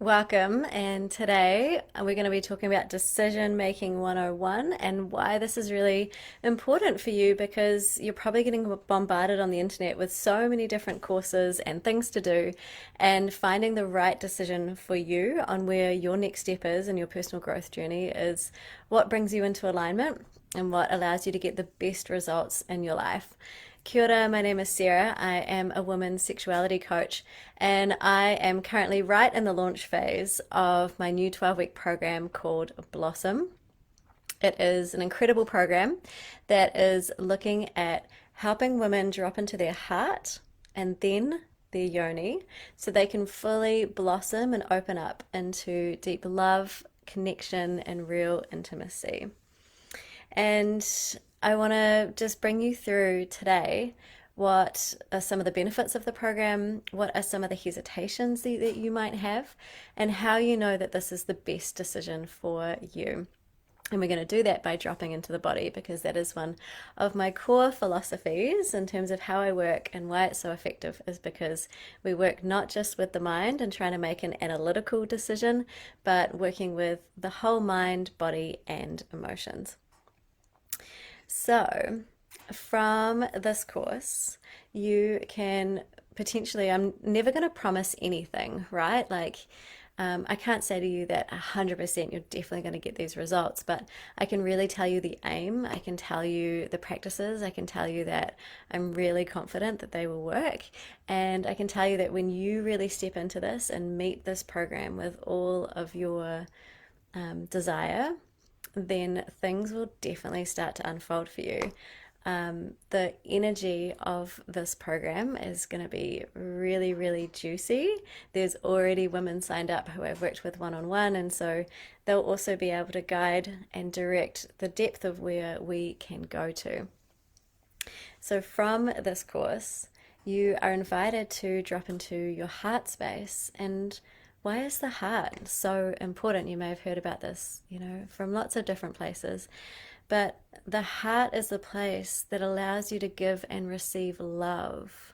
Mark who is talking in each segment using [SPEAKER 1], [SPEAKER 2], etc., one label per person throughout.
[SPEAKER 1] Welcome, and today we're going to be talking about Decision Making 101 and why this is really important for you because you're probably getting bombarded on the internet with so many different courses and things to do, and finding the right decision for you on where your next step is in your personal growth journey is what brings you into alignment and what allows you to get the best results in your life. Kia ora, my name is Sarah. I am a women's sexuality coach, and I am currently right in the launch phase of my new 12-week program called Blossom. It is an incredible program that is looking at helping women drop into their heart and then their yoni so they can fully blossom and open up into deep love, connection, and real intimacy. And I want to just bring you through today what are some of the benefits of the program, what are some of the hesitations that you might have, and how you know that this is the best decision for you. And we're going to do that by dropping into the body because that is one of my core philosophies in terms of how I work and why it's so effective is because we work not just with the mind and trying to make an analytical decision, but working with the whole mind, body, and emotions. So, from this course, you can potentially, I'm never going to promise anything, right? I can't say to you that 100% you're definitely going to get these results, but I can really tell you the aim. I can tell you the practices. I can tell you that I'm really confident that they will work. And I can tell you that when you really step into this and meet this program with all of your desire, then things will definitely start to unfold for you. The energy of this program is going to be really, really juicy. There's already women signed up who I've worked with one on one, and so they'll also be able to guide and direct the depth of where we can go to. So, from this course, you are invited to drop into your heart space. And why is the heart so important? You may have heard about this, from lots of different places. But the heart is the place that allows you to give and receive love,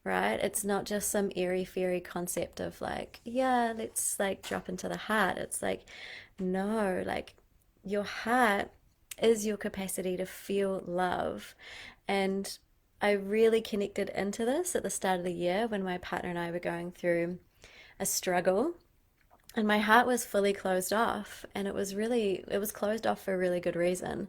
[SPEAKER 1] right? It's not just some airy fairy concept of like, yeah, let's like drop into the heart. It's like, no, like your heart is your capacity to feel love. And I really connected into this at the start of the year when my partner and I were going through a struggle, and my heart was fully closed off, and it was closed off for a really good reason.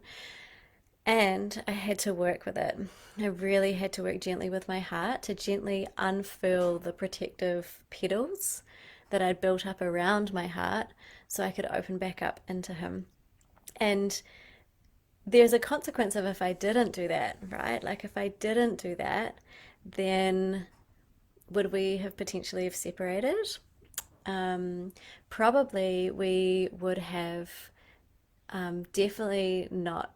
[SPEAKER 1] And I had to work with it. I really had to work gently with my heart to gently unfurl the protective petals that I'd built up around my heart so I could open back up into him. And there's a consequence of if I didn't do that, right? Like if I didn't do that, then would we have potentially have separated? Um, Probably we would have definitely not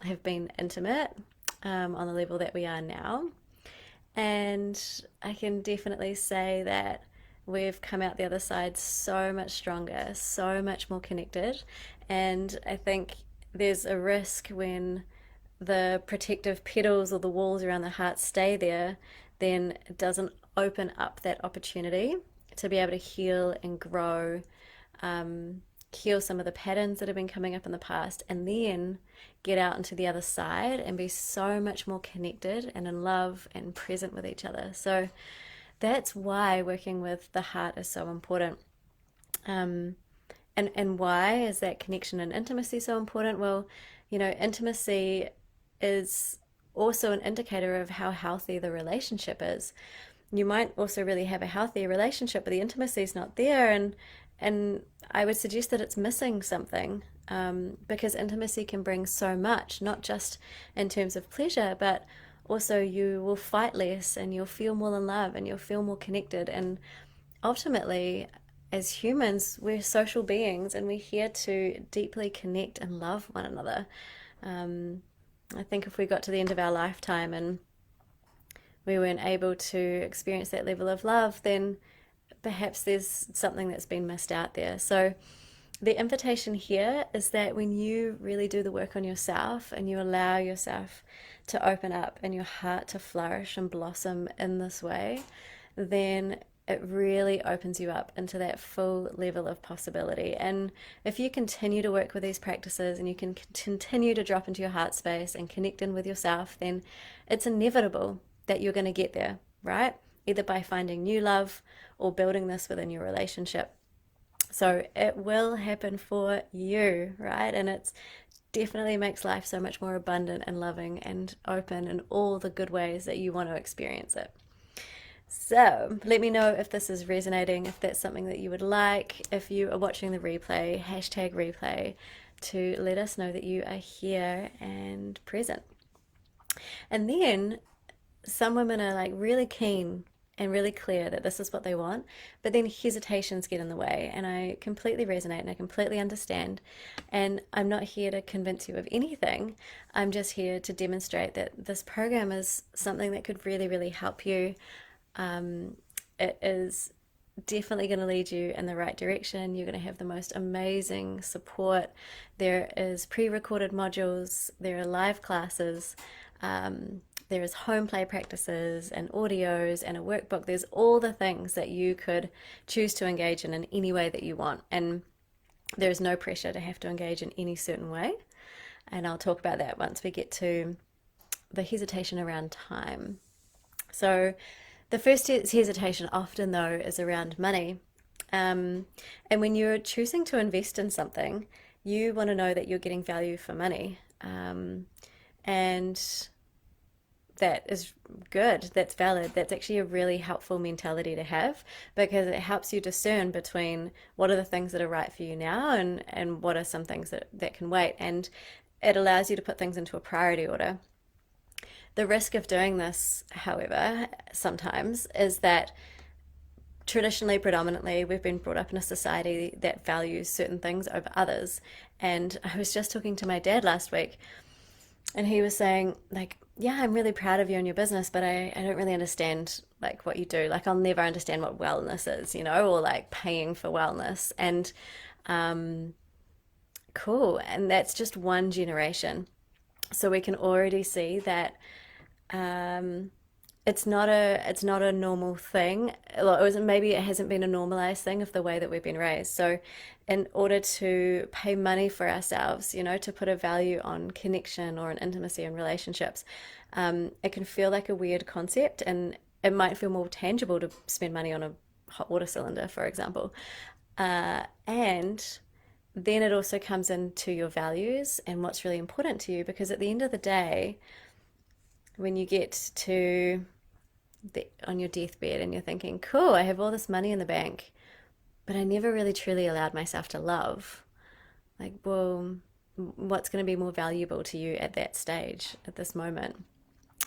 [SPEAKER 1] have been intimate on the level that we are now. And I can definitely say that we've come out the other side so much stronger, so much more connected. And I think there's a risk when the protective petals or the walls around the heart stay there, then it doesn't open up that opportunity to be able to heal and grow, heal some of the patterns that have been coming up in the past, and then get out into the other side and be so much more connected and in love and present with each other. So that's why working with the heart is so important. Um, and why is that connection and intimacy so important? Well, intimacy is also an indicator of how healthy the relationship is. You might also really have a healthy relationship, but the intimacy is not there, and I would suggest that it's missing something, because intimacy can bring so much, not just in terms of pleasure, but also you will fight less and you'll feel more in love and you'll feel more connected. And ultimately, as humans, we're social beings and we're here to deeply connect and love one another. Um, I think if we got to the end of our lifetime and we weren't able to experience that level of love, then perhaps there's something that's been missed out there. So, the invitation here is that when you really do the work on yourself and you allow yourself to open up and your heart to flourish and blossom in this way, then it really opens you up into that full level of possibility. And if you continue to work with these practices and you can continue to drop into your heart space and connect in with yourself, then it's inevitable that you're going to get there, right? Either by finding new love or building this within your relationship. So it will happen for you, right? And it's definitely makes life so much more abundant and loving and open in all the good ways that you want to experience it. So let me know if this is resonating, if that's something that you would like. If you are watching the replay, hashtag replay to let us know that you are here and present. And then some women are like really keen and really clear that this is what they want, but then hesitations get in the way. And I completely resonate and I completely understand. And I'm not here to convince you of anything. I'm just here to demonstrate that this program is something that could really, really help you. It is definitely going to lead you in the right direction. You're going to have the most amazing support. There is pre-recorded modules, there are live classes, there is home play practices and audios and a workbook. There's all the things that you could choose to engage in any way that you want. And there's no pressure to have to engage in any certain way. And I'll talk about that once we get to the hesitation around time. So the first hesitation often, though, is around money. And when you're choosing to invest in something, you want to know that you're getting value for money. And that is good, that's valid, that's actually a really helpful mentality to have, because it helps you discern between what are the things that are right for you now and what are some things that can wait. And it allows you to put things into a priority order. The risk of doing this, however, sometimes is that traditionally, predominantly, we've been brought up in a society that values certain things over others. And I was just talking to my dad last week, and he was saying, like, yeah, I'm really proud of you and your business, but I don't really understand like what you do. Like, I'll never understand what wellness is, or like paying for wellness. And cool. And that's just one generation. So we can already see that it's not a normal thing. Maybe it hasn't been a normalized thing of the way that we've been raised. So in order to pay money for ourselves, to put a value on connection or an intimacy and relationships, it can feel like a weird concept, and it might feel more tangible to spend money on a hot water cylinder, for example. And then it also comes into your values and what's really important to you, because at the end of the day, when you get to on your deathbed and you're thinking, cool, I have all this money in the bank, but I never really truly allowed myself to love. Like, well, what's going to be more valuable to you at that stage, at this moment?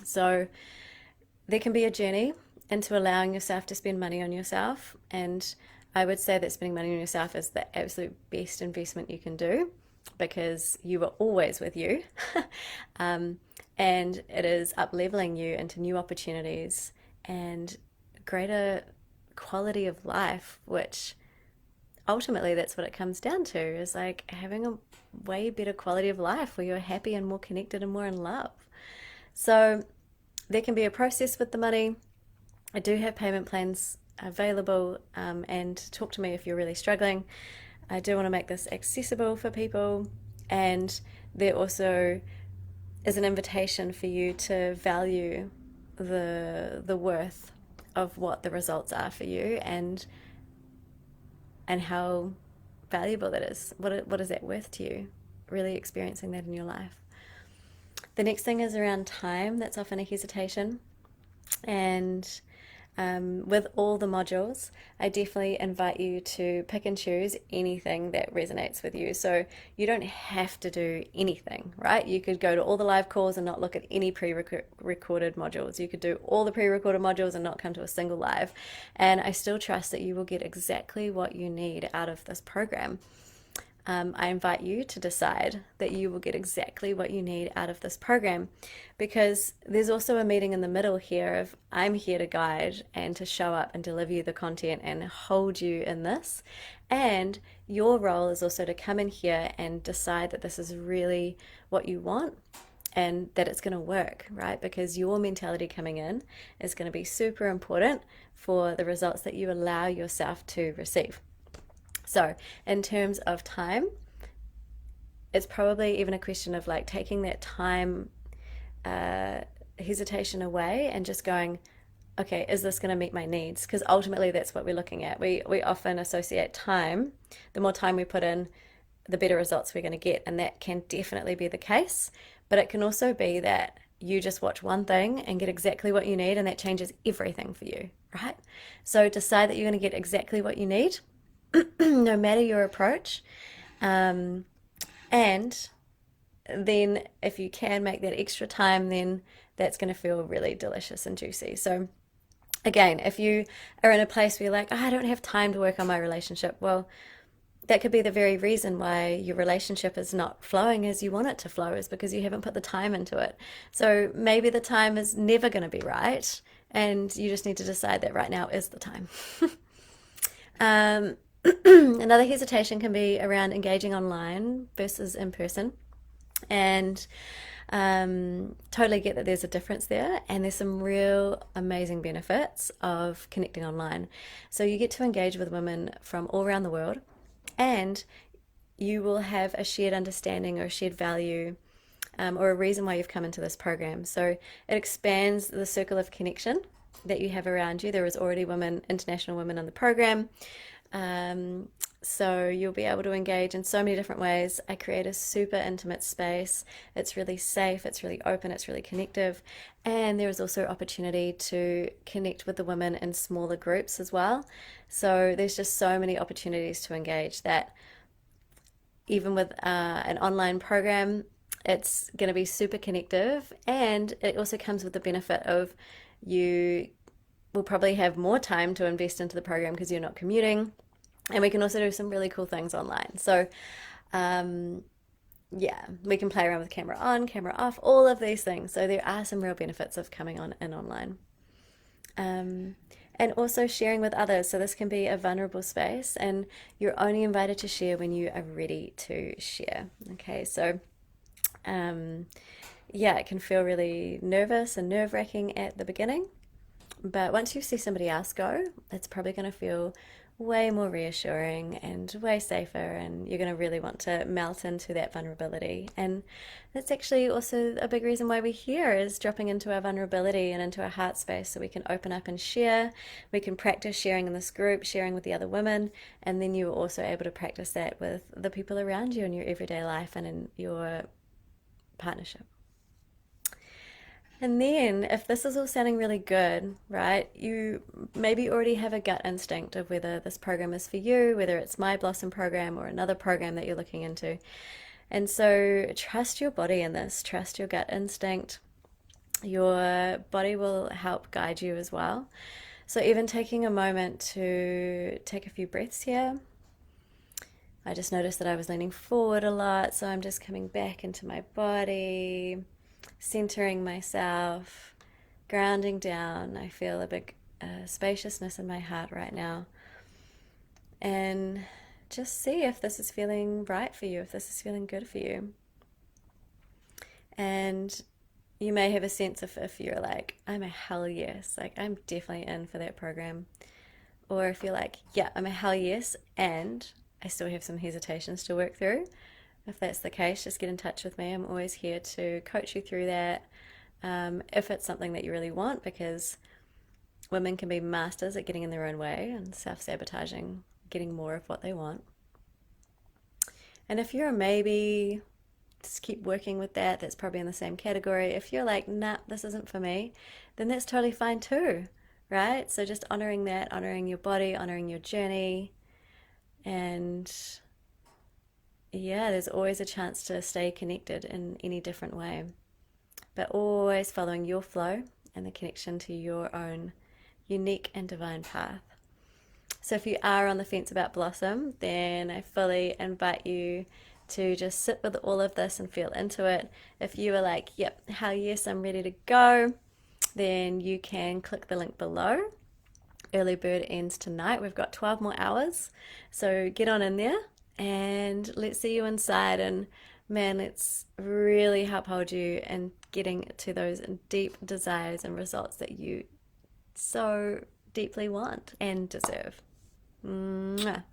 [SPEAKER 1] So there can be a journey into allowing yourself to spend money on yourself. And I would say that spending money on yourself is the absolute best investment you can do, because you are always with you. And it is up leveling you into new opportunities and greater quality of life, which ultimately that's what it comes down to, is like having a way better quality of life where you're happy and more connected and more in love. So there can be a process with the money. I do have payment plans available, and talk to me if you're really struggling. I do want to make this accessible for people, and there also is an invitation for you to value the worth of what the results are for you, and how valuable that is. What is that worth to you? Really experiencing that in your life. The next thing is around time. That's often a hesitation, and with all the modules, I definitely invite you to pick and choose anything that resonates with you. So you don't have to do anything, right? You could go to all the live calls and not look at any pre-recorded modules. You could do all the pre-recorded modules and not come to a single live. And I still trust that you will get exactly what you need out of this program. I invite you to decide that you will get exactly what you need out of this program, because there's also a meeting in the middle here of I'm here to guide and to show up and deliver you the content and hold you in this. And your role is also to come in here and decide that this is really what you want, and that it's going to work, right? Because your mentality coming in is going to be super important for the results that you allow yourself to receive. So, in terms of time, it's probably even a question of like taking that time uh, hesitation away and just going, okay, is this going to meet my needs? Because ultimately, that's what we're looking at. We often associate time. The more time we put in, the better results we're going to get, and that can definitely be the case. But it can also be that you just watch one thing and get exactly what you need, and that changes everything for you, right? So decide that you're going to get exactly what you need, no matter your approach. Um, and then if you can make that extra time, then that's going to feel really delicious and juicy. So again, if you are in a place where you're like, oh, I don't have time to work on my relationship, well, that could be the very reason why your relationship is not flowing as you want it to flow, is because you haven't put the time into it. So maybe the time is never going to be right, and you just need to decide that right now is the time. um, Another hesitation can be around engaging online versus in person. And totally get that there's a difference there, and there's some real amazing benefits of connecting online. So you get to engage with women from all around the world, and you will have a shared understanding or a shared value, or a reason why you've come into this program. So it expands the circle of connection that you have around you. There is already women, international women on the program. Um, so you'll be able to engage in so many different ways. I create a super intimate space. It's really safe, it's really open, it's really connective. And there is also opportunity to connect with the women in smaller groups as well. So there's just so many opportunities to engage that even with an online program, it's going to be super connective. And it also comes with the benefit of you will probably have more time to invest into the program because you're not commuting. And we can also do some really cool things online. So, um, yeah, we can play around with camera on, camera off, all of these things. So there are some real benefits of coming on and online. Um, and also sharing with others. So this can be a vulnerable space, and you're only invited to share when you are ready to share. Okay, so um, yeah, it can feel really nervous and nerve-wracking at the beginning, but once you see somebody else go, it's probably going to feel way more reassuring and way safer, and you're going to really want to melt into that vulnerability. And that's actually also a big reason why we're here, is dropping into our vulnerability and into our heart space so we can open up and share. We can practice sharing in this group, sharing with the other women, and then you're also able to practice that with the people around you in your everyday life and in your partnership. And then, if this is all sounding really good, right, you maybe already have a gut instinct of whether this program is for you, whether it's my Blossom program or another program that you're looking into. And so, trust your body in this, trust your gut instinct. Your body will help guide you as well. So, even taking a moment to take a few breaths here. I just noticed that I was leaning forward a lot, so I'm just coming back into my body, centering myself, grounding down. I feel a big spaciousness in my heart right now. And just see if this is feeling right for you, if this is feeling good for you. And you may have a sense of if you're like, I'm a hell yes, like I'm definitely in for that program. Or if you're like, yeah, I'm a hell yes, and I still have some hesitations to work through. If that's the case, just get in touch with me. I'm always here to coach you through that. If it's something that you really want, because women can be masters at getting in their own way and self-sabotaging, getting more of what they want. And if you're a maybe, just keep working with that. That's probably in the same category. If you're like, nah, this isn't for me, then that's totally fine too, right? So just honoring that, honoring your body, honoring your journey. And yeah, there's always a chance to stay connected in any different way, but always following your flow and the connection to your own unique and divine path. So if you are on the fence about Blossom, then I fully invite you to just sit with all of this and feel into it. If you are like, yep, hell yes, I'm ready to go, then you can click the link below. Early bird ends tonight. We've got 12 more hours. So get on in there and let's see you inside and Man, let's really help hold you and getting to those deep desires and results that you so deeply want and deserve. Mwah.